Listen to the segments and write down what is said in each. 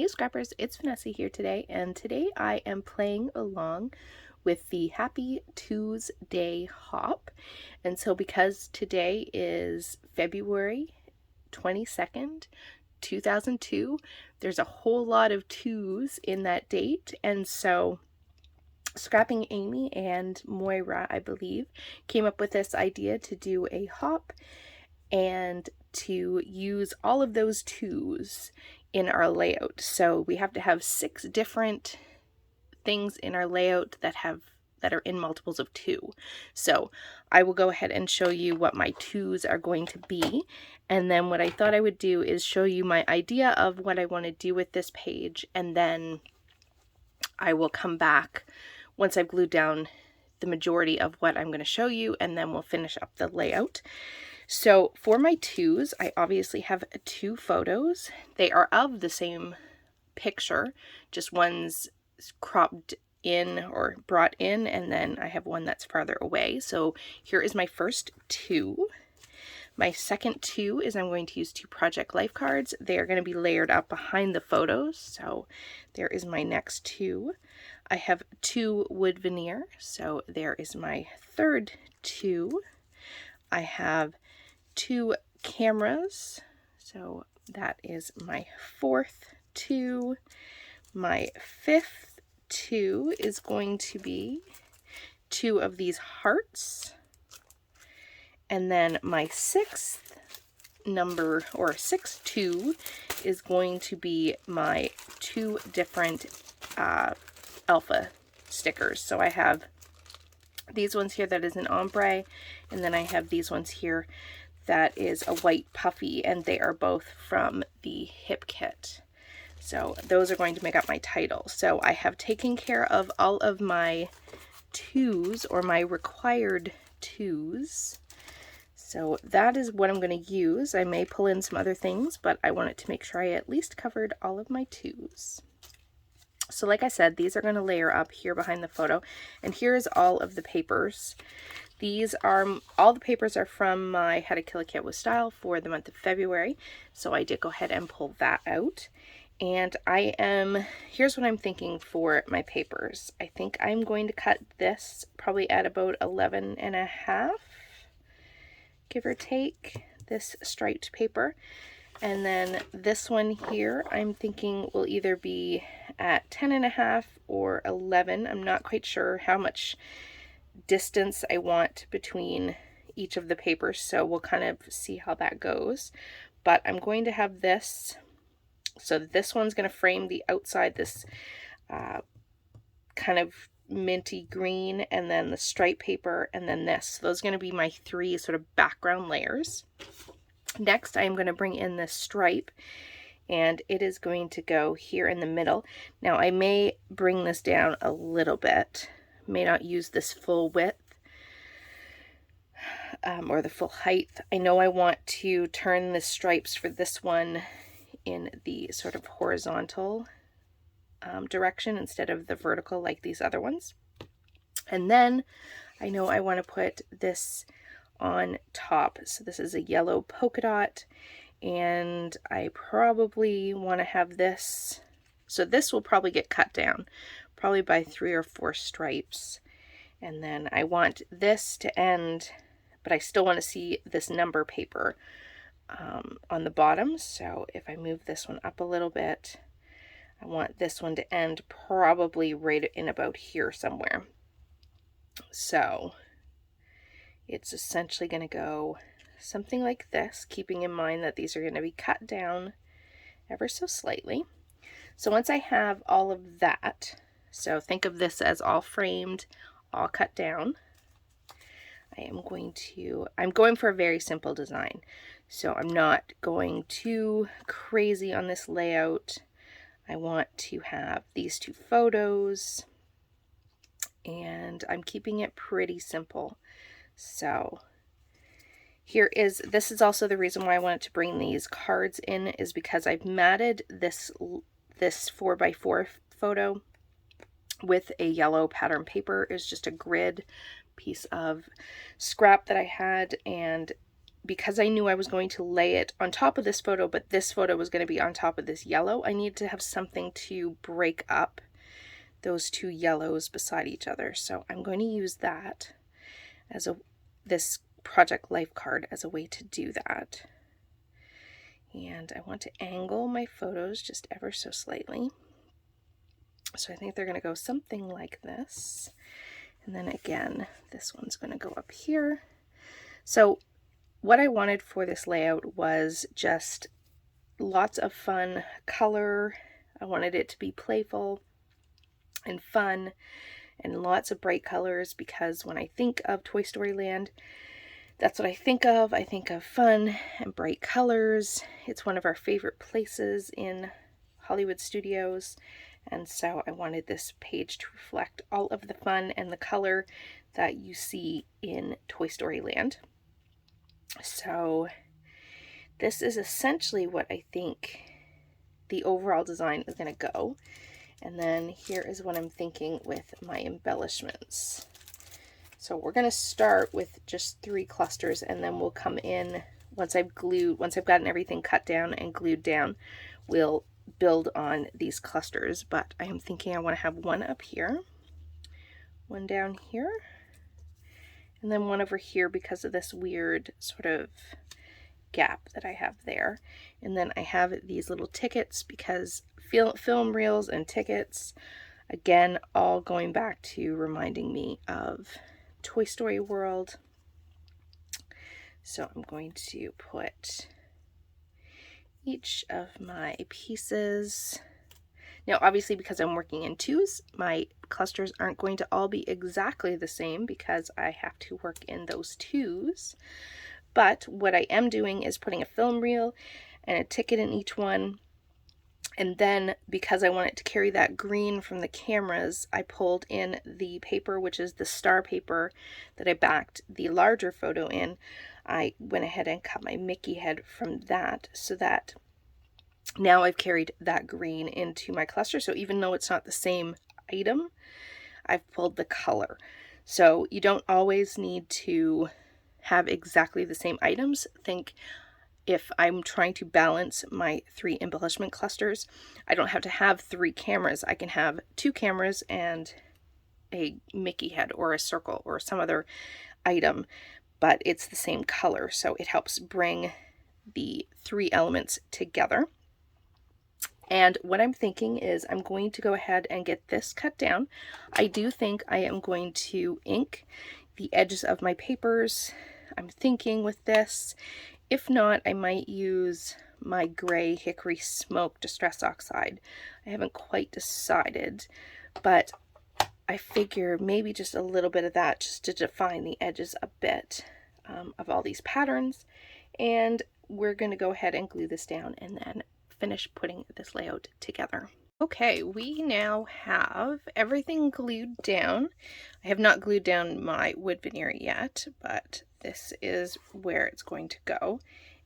Scrappers, it's Vanessa here today, and today I am playing along with the Happy Tuesday Hop. And so because today is February 22nd, 2002, there's a whole lot of twos in that date, and so Scrapping Amy and Moira, I believe, came up with this idea to do a hop and to use all of those twos in our layout. So we have to have 6 different things in our layout that are in multiples of 2. So I will go ahead and show you what my twos are going to be, and then what I thought I would do is show you my idea of what I want to do with this page, and then I will come back once I've glued down the majority of what I'm going to show you, and then we'll finish up the layout. So for my twos, I obviously have 2 photos. They are of the same picture, just one's cropped in or brought in, and then I have one that's farther away. So here is my first 2. My second 2 is I'm going to use 2 project life cards. They are going to be layered up behind the photos. So there is my next 2. I have 2 wood veneer. So there is my third 2. I have 2 cameras, so that is my fourth 2. My fifth 2 is going to be 2 of these hearts, and then my sixth 2 is going to be my 2 different alpha stickers. So I have these ones here that is an ombre, and then I have these ones here that is a white puffy, and they are both from the hip kit. So those are going to make up my title. So I have taken care of all of my twos, or my required twos. So that is what I'm going to use. I may pull in some other things, but I wanted to make sure I at least covered all of my twos. So like I said, these are going to layer up here behind the photo, and here is all of the papers. These are, all the papers are from my How to Kill a Cat with Style for the month of February, so I did go ahead and pull that out. And here's what I'm thinking for my papers. I think I'm going to cut this probably at about 11.5, give or take, this striped paper. And then this one here, I'm thinking will either be at 10.5 or 11. I'm not quite sure how much distance I want between each of the papers, so we'll kind of see how that goes. But I'm going to have this, so this one's going to frame the outside, this kind of minty green, and then the stripe paper, and then this. So those are going to be my 3 sort of background layers. Next, I'm going to bring in this stripe, and it is going to go here in the middle. Now, I may bring this down a little bit, may not use this full width or the full height. I know I want to turn the stripes for this one in the sort of horizontal direction instead of the vertical like these other ones. And then I know I want to put this on top. So this is a yellow polka dot, and I probably want to have this, so this will probably get cut down probably by 3 or 4 stripes, and then I want this to end, but I still want to see this number paper on the bottom. So if I move this one up a little bit, I want this one to end probably right in about here somewhere. So it's essentially going to go something like this, keeping in mind that these are going to be cut down ever so slightly. So once I have all of that, so think of this as all framed, all cut down, I'm going for a very simple design. So I'm not going too crazy on this layout. I want to have these 2 photos, and I'm keeping it pretty simple. So this is also the reason why I wanted to bring these cards in, is because I've matted this 4x4 photo with a yellow pattern paper. It's just a grid piece of scrap that I had, and because I knew I was going to lay it on top of this photo, but this photo was going to be on top of this yellow, I needed to have something to break up those two yellows beside each other. So I'm going to use that as this project life card as a way to do that. And I want to angle my photos just ever so slightly. So I think they're going to go something like this. And then again, this one's going to go up here. So what I wanted for this layout was just lots of fun color. I wanted it to be playful and fun and lots of bright colors, because when I think of Toy Story Land, that's what I think of. I think of fun and bright colors. It's one of our favorite places in Hollywood Studios. And so I wanted this page to reflect all of the fun and the color that you see in Toy Story Land. So this is essentially what I think the overall design is going to go. And then here is what I'm thinking with my embellishments. So we're going to start with just 3 clusters, and then we'll come in once I've gotten everything cut down and glued down, we'll build on these clusters. But I am thinking I want to have one up here, one down here, and then one over here because of this weird sort of gap that I have there. And then I have these little tickets because film reels and tickets, again, all going back to reminding me of Toy Story World. So I'm going to put each of my pieces. Now, obviously, because I'm working in 2s, my clusters aren't going to all be exactly the same because I have to work in those 2s. But what I am doing is putting a film reel and a ticket in each one. And then, because I want it to carry that green from the cameras, I pulled in the paper, which is the star paper that I backed the larger photo in. I went ahead and cut my Mickey head from that, so that now I've carried that green into my cluster. So even though it's not the same item, I've pulled the color. So you don't always need to have exactly the same items. Think, if I'm trying to balance my 3 embellishment clusters, I don't have to have 3 cameras. I can have 2 cameras and a Mickey head or a circle or some other item, but it's the same color. So it helps bring the 3 elements together. And what I'm thinking is I'm going to go ahead and get this cut down. I do think I am going to ink the edges of my papers. I'm thinking with this. If not, I might use my gray hickory smoke distress oxide. I haven't quite decided, but I figure maybe just a little bit of that just to define the edges a bit of all these patterns. And we're going to go ahead and glue this down and then finish putting this layout together. Okay, we now have everything glued down. I have not glued down my wood veneer yet, but this is where it's going to go.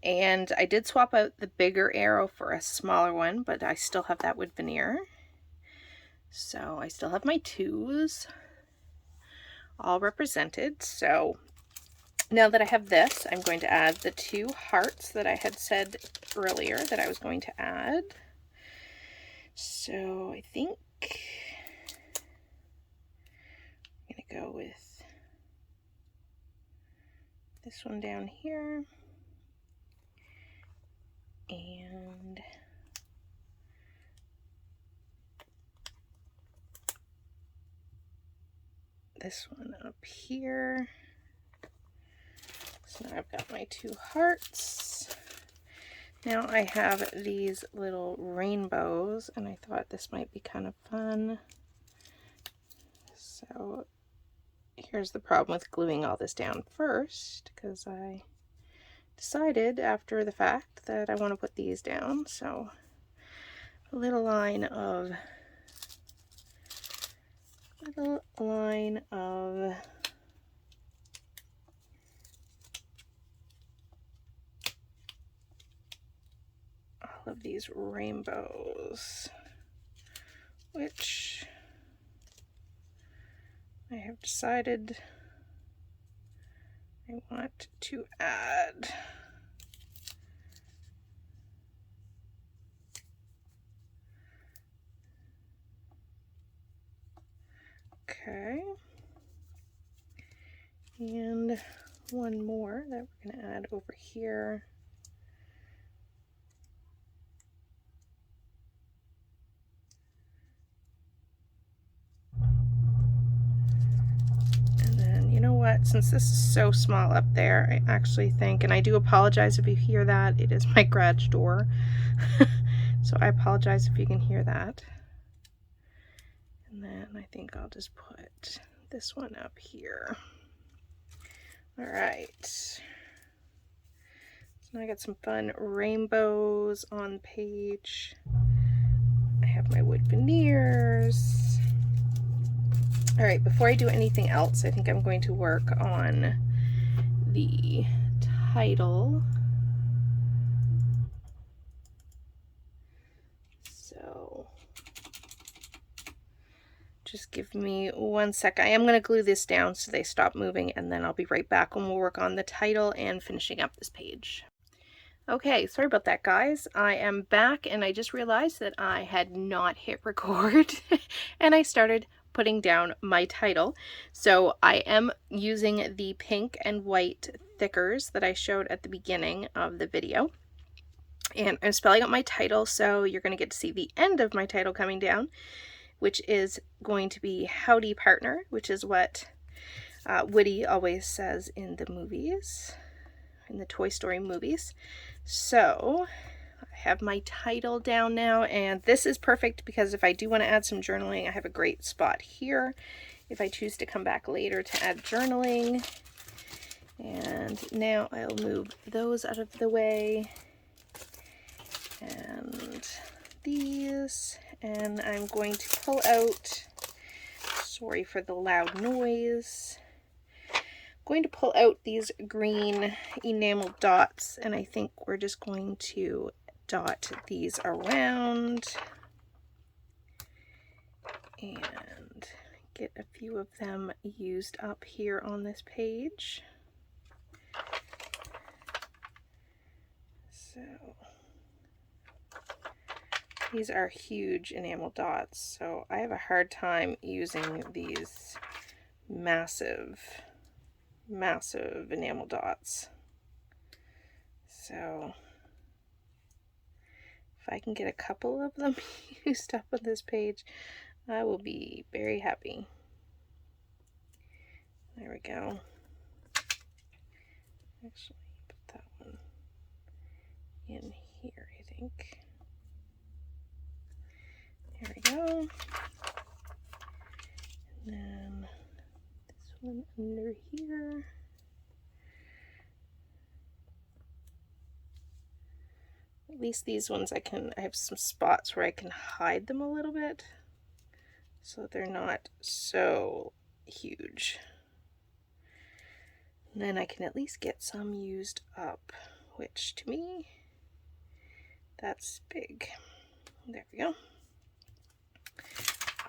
And I did swap out the bigger arrow for a smaller one, but I still have that wood veneer. So I still have my 2s all represented. So now that I have this, I'm going to add the 2 hearts that I had said earlier that I was going to add. So I think I'm going to go with this one down here and this one up here. So now I've got my 2 hearts. Now I have these little rainbows, and I thought this might be kind of fun. So here's the problem with gluing all this down first, because I decided after the fact that I want to put these down. So a little line of all of these rainbows, which I have decided I want to add okay, and one more that we're going to add over here. And then, you know what, since this is so small up there, I actually think, and I do apologize if you hear that, it is my garage door. So I apologize if you can hear that. And then I think I'll just put this one up here. All right. So now I got some fun rainbows on the page. I have my wood veneers. All right, before I do anything else, I think I'm going to work on the title. So just give me 1 sec. I am going to glue this down so they stop moving, and then I'll be right back when we'll work on the title and finishing up this page. Okay, sorry about that, guys. I am back, and I just realized that I had not hit record and I started putting down my title. So I am using the pink and white thickers that I showed at the beginning of the video. And I'm spelling out my title, so you're going to get to see the end of my title coming down, which is going to be Howdy Partner, which is what Woody always says in the movies, in the Toy Story movies. So I have my title down now, and this is perfect because if I do want to add some journaling, I have a great spot here if I choose to come back later to add journaling. And now I'll move those out of the way, and these, and I'm going to pull out, sorry for the loud noise, going to pull out these green enamel dots, and I think we're just going to dot these around and get a few of them used up here on this page. So these are huge enamel dots, so I have a hard time using these massive enamel dots. So if I can get a couple of them used up on this page, I will be very happy. There we go. Actually, put that one in here, I think. There we go. And then this one under here. At least these ones I have some spots where I can hide them a little bit so they're not so huge. And then I can at least get some used up, which to me, that's big. There we go.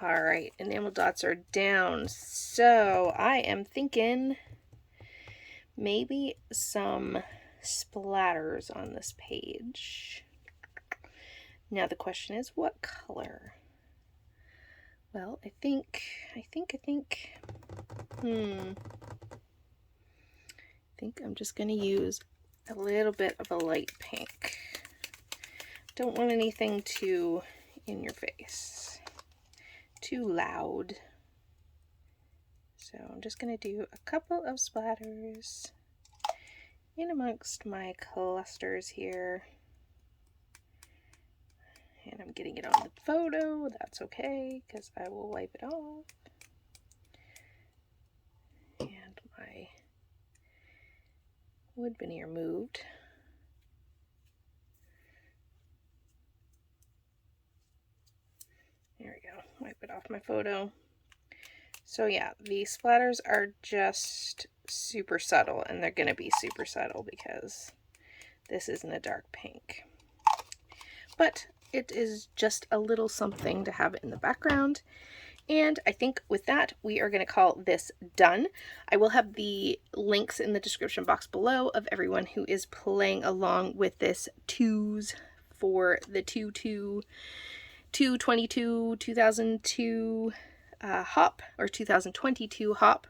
All right, enamel dots are down. So I am thinking maybe some splatters on this page. Now the question is, what color? Well, I think I'm just going to use a little bit of a light pink. Don't want anything too in your face, too loud. So I'm just going to do a couple of splatters in amongst my clusters here. And I'm getting it on the photo. That's okay, because I will wipe it off. And my wood veneer moved. There we go. Wipe it off my photo. So yeah, the splatters are just super subtle, and they're going to be super subtle because this isn't a dark pink. But it is just a little something to have in the background. And I think with that, we are going to call this done. I will have the links in the description box below of everyone who is playing along with this twos for the 222 2002 hop, or 2022 hop.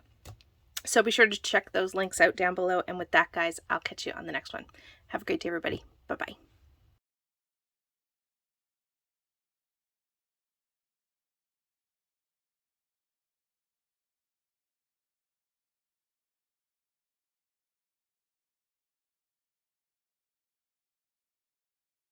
So be sure to check those links out down below. And with that, guys, I'll catch you on the next one. Have a great day, everybody. Bye-bye.